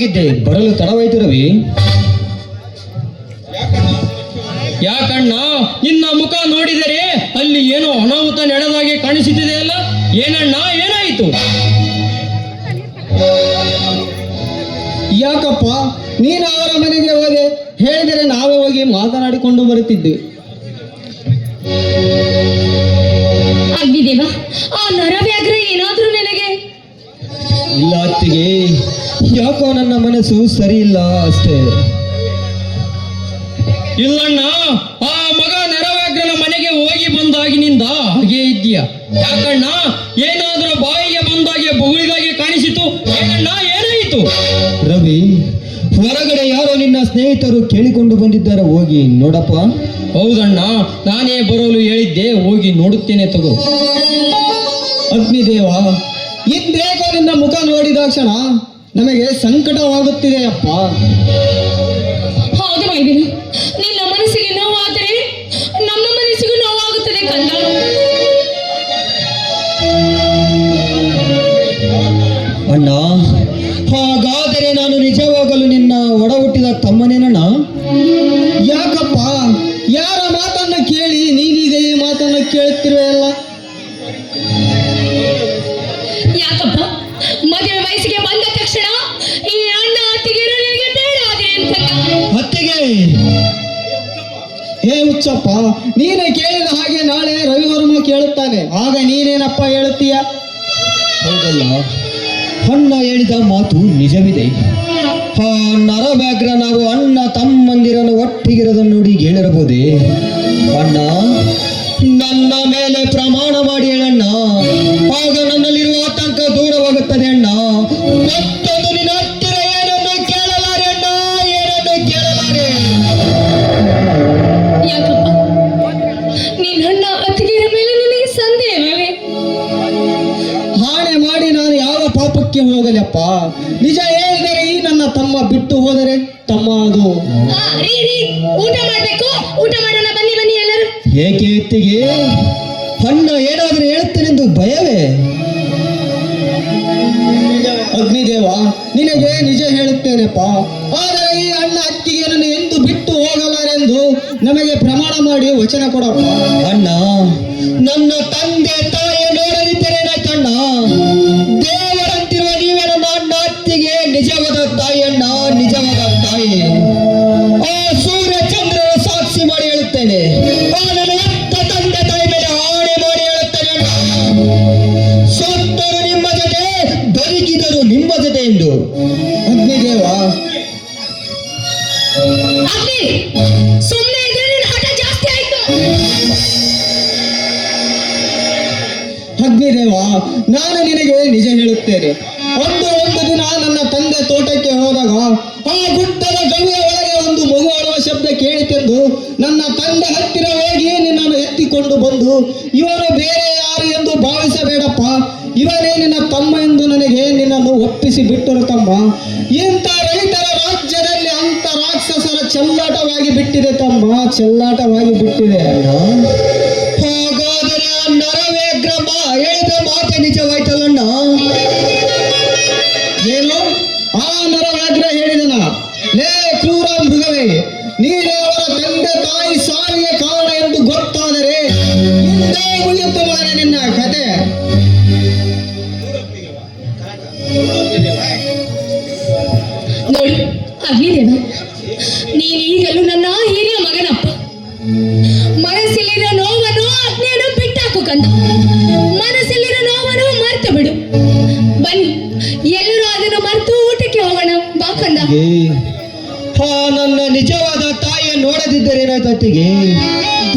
ಹೋಗಿದ್ದೆ, ಬರಲು ತಡವಾಯಿತು ರವಿ. ಯಾಕಣ್ಣ, ನಿನ್ನ ಮುಖ ನೋಡಿದರೆ ಅಲ್ಲಿ ಏನೋ ಅನಾಹುತ ನಡೆದಾಗೆ ಕಾಣಿಸುತ್ತಿದೆಯಲ್ಲ, ಏನಣ್ಣ, ಏನಾಯಿತು? ಯಾಕಪ್ಪ, ನೀನು ಅವರ ಮನೆಗೆ ಹೋದೆ, ಹೇಳಿದರೆ ನಾವೇ ಹೋಗಿ ಮಾತನಾಡಿಕೊಂಡು ಬರುತ್ತಿದ್ದೆ. ಅಗ್ನಿದೇವ, ಆ ನರವ್ಯಾಘ್ರ ಏನಾದ್ರೂ ನಿನಗೆ? ಇಲ್ಲ ಅತ್ತಿಗೆ, ಯಾಕೋ ನನ್ನ ಮನಸ್ಸು ಸರಿ ಇಲ್ಲ ಅಷ್ಟೇ. ಇಲ್ಲಣ್ಣ, ಆ ಮಗ ನರವ್ಯಾಘ್ರನ ಮನೆಗೆ ಹೋಗಿ ಬಂದಾಗಿನಿಂದ ಹಾಗೆ ಇದ್ದೀಯ. ಯಾಕಣ್ಣ, ಏನಾದ್ರೂ ಬಾಯಿಗೆ ಬಂದಾಗೆ ಬೊಗಳಿದಾಗೆ ಕಾಣಿಸಿತು, ಏನಣ್ಣ, ಏನಾಯಿತು? ರವಿ, ಹೊರಗಡೆ ಯಾರೋ ನಿನ್ನ ಸ್ನೇಹಿತರು ಕೇಳಿಕೊಂಡು ಬಂದಿದ್ದಾರೆ, ಹೋಗಿ ನೋಡಪ್ಪ. ಹೌದಣ್ಣ, ನಾನೇ ಬರಲು ಹೇಳಿದ್ದೆ, ಹೋಗಿ ನೋಡುತ್ತೇನೆ ತಗೋ. ಅಗ್ನಿದೇವ, ಇಂದೇಕೋ ನಿನ್ನ ಮುಖ ನೋಡಿದಾಕ್ಷಣ ನಮಗೆ ಸಂಕಟವಾಗುತ್ತಿದೆಯಪ್ಪ. ಹೌದು ಮೈದಿನ, ನಿನ್ನ ಮನಸ್ಸಿಗೆ ನೋವಾದರೆ ನಮ್ಮ ಮನಸ್ಸಿಗೂ ನೋವಾಗುತ್ತದೆ ಕಂದ. ಅಣ್ಣ, ಹಾಗಾದರೆ ನಾನು ನಿಜವಾಗಲು ನಿನ್ನ ಒಡ ಹುಟ್ಟಿದ ತಮ್ಮನೇನಣ್ಣ? ಯಾಕಪ್ಪ, ಯಾರ ಮಾತನ್ನು ಕೇಳಿ ನೀನೀಗ ಈ ಮಾತನ್ನು ಕೇಳುತ್ತಿರುವೆಯಲ್ಲ? ಯಾಕಪ್ಪ, ಮದುವೆ ವಯಸ್ಸಿಗೆ ಬಂದ ತಕ್ಷಣ ಈ ಅಣ್ಣ ಅತ್ತಿಗೆ ನಿನಗೆ ಬೇಡ ಆದ್ರೆ ಅಂತ? ಅತ್ತಿಗೆ, ಹೇ ಹುಚ್ಚಪ್ಪ, ನೀನೇ ಕೇಳಿದ ಹಾಗೆ ನಾಳೆ ರವಿವರ್ಮ ಕೇಳುತ್ತಾನೆ, ಆಗ ನೀನೇನಪ್ಪ ಹೇಳುತ್ತೀಯ? ಹೌದಲ್ಲ, ಅಣ್ಣ ಹೇಳಿದ ಮಾತು ನಿಜವಿದೆ. ಆ ನರವ್ಯಾಘ್ರ ನಾವು ಅಣ್ಣ ತಮ್ಮಂದಿರನ್ನು ಒಟ್ಟಿಗಿರೋದನ್ನು ನೋಡಿ ಹೇಳಿರಬಹುದೇ? ಅಣ್ಣ, ನನ್ನ ಮೇಲೆ ಪ್ರಮಾಣ ಮಾಡಿ ಹೇಳಣ್ಣ, ಆಗ ನನ್ನಲ್ಲಿರುವ ಆತಂಕ ದೂರವಾಗುತ್ತದೆ ಅಣ್ಣ. ಮತ್ತೊಂದು ನಿನ್ನ ಹತ್ತಿರ ಏನನ್ನು ಕೇಳಲಾರೆ ಅಣ್ಣ, ಏನನ್ನು ಕೇಳಲಾರೆ. ಯಾಕಪ್ಪ, ನಿನ್ನ ಅಣ್ಣ ಅತ್ತಿಗೆಯ ಮೇಲೆ ನಿನಗೆ ಸಂದೇಹವೇ? ಹಾಣೆ ಮಾಡಿ ನಾನು ಯಾವ ಪಾಪಕ್ಕೆ ಹೋಗಲಪ್ಪ? ನಿಜ ಹೇಳಿದರೆ ಈ ನನ್ನ ತಮ್ಮ ಬಿಟ್ಟು ಹೋದರೆ ತಮ್ಮ ಅದು. ಊಟ ಮಾಡ್ಬೇಕು, ಊಟ ಮಾಡೋಣ, ಬನ್ನಿ ಬನ್ನಿ ಎಲ್ಲರೂ. ಏಕೆ ಎತ್ತಿಗೆ, ಅಣ್ಣ ಏನಾದರೂ ಹೇಳುತ್ತೇನೆಂದು ಭಯವೇ? ಅಗ್ನಿದೇವ, ನಿನಗೆ ನಿಜ ಹೇಳುತ್ತೇನೆಪ್ಪ, ಆದರೆ ಈ ಅಣ್ಣ ಅತ್ತಿಗೆಯನ್ನು ಎಂದು ಬಿಟ್ಟು ಹೋಗಲಾರೆಂದು ನಮಗೆ ಪ್ರಮಾಣ ಮಾಡಿ ವಚನ ಕೊಡಪ್ಪ. ಅಣ್ಣ, ನನ್ನ ತಂದೆ ತಾಯಿ ನೋಡದಿದ್ದರೇನಾಯ್ತಣ್ಣ? ದೇವರಂತಿರುವ ನೀವೇ ನನ್ನ ಅಣ್ಣ ಅತ್ತಿಗೆ ನಿಜವಾದ ತಾಯಿ ಅಣ್ಣ, ನಿಜವಾದ ತಾಯಿ. ಆ ಸೂರ್ಯ ಚಂದ್ರನ ಸಾಕ್ಷಿ ಮಾಡಿ ಹೇಳುತ್ತೇನೆ, ಆ ನನ್ನ ಎತ್ತ ತಂದೆ ತಾಯಿ ಮೇಲೆ ಆಣೆ ಮಾಡಿ ಹೇಳುತ್ತೇನೆ ಅಣ್ಣ, ಸತ್ತರು ನಿಮ್ಮ ಜೊತೆ, ಬದುಕಿದರು ನಿಮ್ಮ ಜೊತೆ ಎಂದು. ಅಗ್ನಿದೇವ, ಅಗ್ನಿ, ಸುಮ್ಮನೆ ಇದ್ರೆ ನಿನ್ನ ಹಠ ಜಾಸ್ತಿ ಆಯ್ತು. ಅಗ್ನಿದೇವ, ನಾನು ನಿನಗೆ ನಿಜ ಹೇಳುತ್ತೇನೆ. ಒಂದು ದಿನ ನನ್ನ ತಂದೆ ತೋಟಕ್ಕೆ ಹೋದಾಗ ಆ ಗುಡ್ಡದ ಗವಿಯ ಒಳಗೆ ಒಂದು ಮಗು ಅಳುವ ಶಬ್ದ ಕೇಳಿತೆಂದು ನನ್ನ ತಂದೆ ಹತ್ತಿರ ಹೋಗಿ ನಿನ್ನನ್ನು ಎತ್ತಿಕೊಂಡು ಬಂದು, ಇವನು ಬೇರೆ ಯಾರು ಎಂದು ಭಾವಿಸಬೇಡಪ್ಪ, ಇವನೇ ನಿನ್ನ ತಮ್ಮ ಎಂದು ನನಗೆ ನಿನ್ನನ್ನು ಒಪ್ಪಿಸಿ ಬಿಟ್ಟರು ತಮ್ಮ. ಇಂಥ ರೈತರ ರಾಜ್ಯದಲ್ಲಿ ಅಂತ ರಾಕ್ಷಸರ ಚೆಲ್ಲಾಟವಾಗಿ ಬಿಟ್ಟಿದೆ ತಮ್ಮ, ಚೆಲ್ಲಾಟವಾಗಿ ಬಿಟ್ಟಿದೆ ಅಣ್ಣ. ಹಾಗಾದರೆ ಆ ನರವ್ಯಾಘ್ರ ಹೇಳಿದ ಮಾತೆ ನಿಜವಾಯ್ತಲ್ಲಣ್ಣ? ಏನು ಆ ನರವ್ಯಾಘ್ರ ಹೇಳಿದನ? ಲೇ ಕ್ರೂರ ಮೃಗವೇ, ನೀನೇ ಅವರ ತಂದೆ ತಾಯಿ ಸಾವಿಗೆ ಕಾರಣ ಎಂದು ಗೊತ್ತಾದರೆ ಹಿಂದೆ ಮುಗಿಯುತ್ತ ಮಾರೆ ನಿನ್ನ ಕತೆ. ನೋಡಿ ಅಗ್ನಿದೇವ, ನೀನು ಈಗಲೂ ನನ್ನ ಹಿರಿಯ ಮಗನಪ್ಪ. ಮನಸ್ಸಲ್ಲಿರೋ ನೋವನ್ನು ಅಗ್ನಿಯನ್ನು ಬಿಟ್ಟಾಕು ಕಂದ. ಮನಸ್ಸಲ್ಲಿರೋ ನೋವನ್ನು ಮರೆತು ಬಿಡು. ಬನ್ನಿ, ಎಲ್ಲರೂ ಅದನ್ನು ಮರೆತು ಊಟಕ್ಕೆ ಹೋಗೋಣ, ಬಾ ಕಂದ. ಹಾ, ನನ್ನ ನಿಜವಾದ ತಾಯಿಯ ನೋಡದಿದ್ದರೇನಾಯ್ತತ್ತಿಗೆ?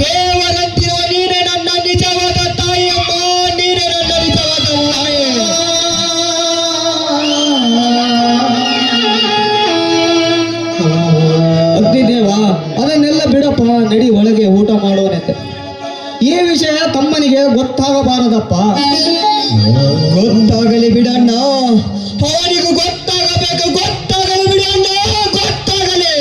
ದೇವರಂತಿರುವ ನೀನೇ ನನ್ನ ನಿಜವಾದ ತಾಯಿಯಮ್ಮ, ನೀನೇ ನನ್ನ ನಿಜವಾದ ತಾಯಿ. ಅಗ್ನಿದೇವ, ಅದನ್ನೆಲ್ಲ ಬಿಡಪ್ಪ, ನಡಿ ಒಳಗೆ ಊಟ ಮಾಡೋನಂತೆ. ಈ ವಿಷಯ ತಮ್ಮನಿಗೆ ಗೊತ್ತಾಗಬಾರದಪ್ಪ. ಗೊತ್ತಾಗಲಿ ಬಿಡಣ್ಣ, ಅವನಿಗೂ ಗೊತ್ತಾಗಬೇಕು, ಗೊತ್ತಾಗಲಿ ಬಿಡಣ್ಣ, ಗೊತ್ತಾಗಲಿ.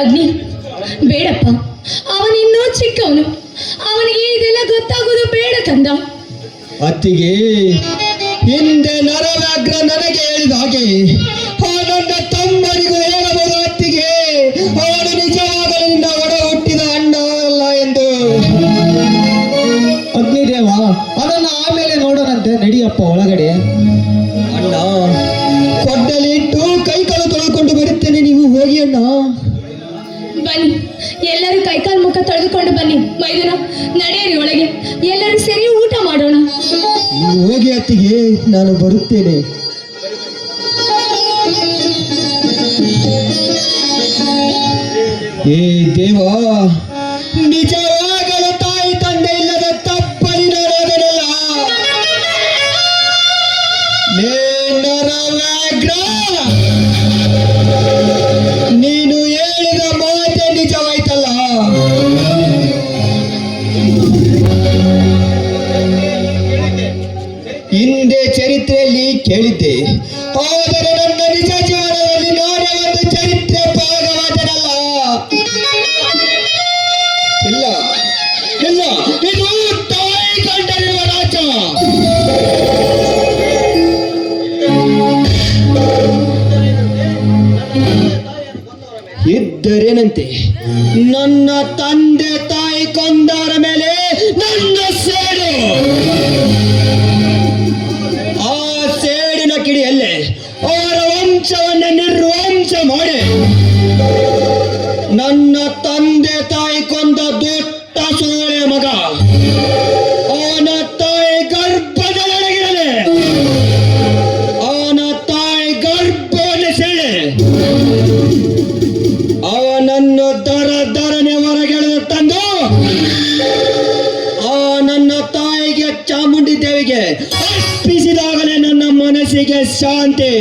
ಅಗ್ನಿ, ಬೇಡಪ್ಪ, ಅವನಿನ್ನೂ ಚಿಕ್ಕವನು, ಅವನಿಗೆ ಇದೆಲ್ಲ ಗೊತ್ತಾಗೋದು ಬೇಡ ಕಂದ. ಅತ್ತಿಗೆ, ಹಿಂದೆ ನರವ್ಯಾಘ್ರ ನನಗೆ ಹೇಳಿದ ಹಾಗೆ ಆ ನನ್ನ ತಮ್ಮನಿಗೂ ಹೇಳಬಹುದು ಅತ್ತಿಗೆ, ಅವನು ನಿಜವಾಗಲೂ ನಿನ್ನ ಒಡ ಹುಟ್ಟಿದ ಅಣ್ಣ ಅಲ್ಲ ಎಂದು. ಅಗ್ನಿದೇವ, ಅದನ್ನು ಆಮೇಲೆ ನೋಡೋಣಂತೆ, ನಡಿಯಪ್ಪ ಒಳಗಡೆ. ಅಣ್ಣ, ಕೊಡ್ಡಲಿ ಇಟ್ಟು ಕೈ ಕಾಲು ತೊಳ್ಕೊಂಡು ಬರುತ್ತೇನೆ, ನೀವು ಹೋಗಿ ಅಣ್ಣ. ಬನ್ನಿ, ಎಲ್ಲರೂ ಕೈಕಾಲು ಮುಖ ತೊಳೆದುಕೊಂಡು ಬನ್ನಿ. ಮೈದುನ, ನಡೆಯಿರಿ ಒಳಗೆ, ಎಲ್ಲರೂ ಸೇರಿ ಊಟ ಮಾಡೋಣ. ನೀವು ಹೋಗಿ ಅತ್ತಿಗೆ, ನಾನು ಬರುತ್ತೇನೆ. ಏ ದೇವ, ನಿಜವಾಗಲು ತಾಯಿ ತಂದೆ ಇಲ್ಲದ ತಪ್ಪಲಿ ನೋಡೋದಲ್ಲ. ನರವ್ಯಾಘ್ರ, ನೀನು ಹೇಳಿದ ಮಾತೆ ನಿಜವಾಯ್ತಲ್ಲ. ಹಿಂದೆ ಚರಿತ್ರೆಯಲ್ಲಿ ಕೇಳಿದ್ದೆ, ಆದರೆ ನನ್ನ ನಿಜ ಜೀವನದಲ್ಲಿ ನಾನೇ ಒಂದು ಚರಿತ್ರೆ ಭಾಗವಾದನಲ್ಲ. ಇಲ್ಲ ಇಲ್ಲ, ಇದು ತಾಯಿ ಕಂಡರಿರುವ ರಾಜ್ಯ. ಇದ್ದರೇನಂತೆ, ನನ್ನ ತಂದೆ ತಾಯಿ ಕೊಂದವರ ಮೇಲೆ ನನ್ನ ಸೇಡು. ಆ ಸೇಡಿನ ಕಿಡಿಯಲ್ಲೇ ಅವರ ವಂಶವನ್ನೇ ನಿರ್ವಂಶ ಮಾಡಿ ನನ್ನ ತಂದೆ ತಾಯಿ ಕೊಂದ ದೊಡ್ಡ ಸೋಳೆ ಮಗ ಅವನ ತಾಯಿ ಗರ್ಭದೊಳಗಿರಲಿ, ಅವನ ತಾಯಿ ಗರ್ಭವನ್ನು ಸೆಳೆ ಅವನನ್ನು ದರನೆ ಹೊರಗೆಳೆದು ತಂದು ಆ ನನ್ನ ತಾಯಿಗೆ ಚಾಮುಂಡಿ ದೇವಿಗೆ ಅರ್ಪಿಸಿದಾಗಲೇ ನನ್ನ ಮನಸ್ಸಿಗೆ ಶಾಂತಿ.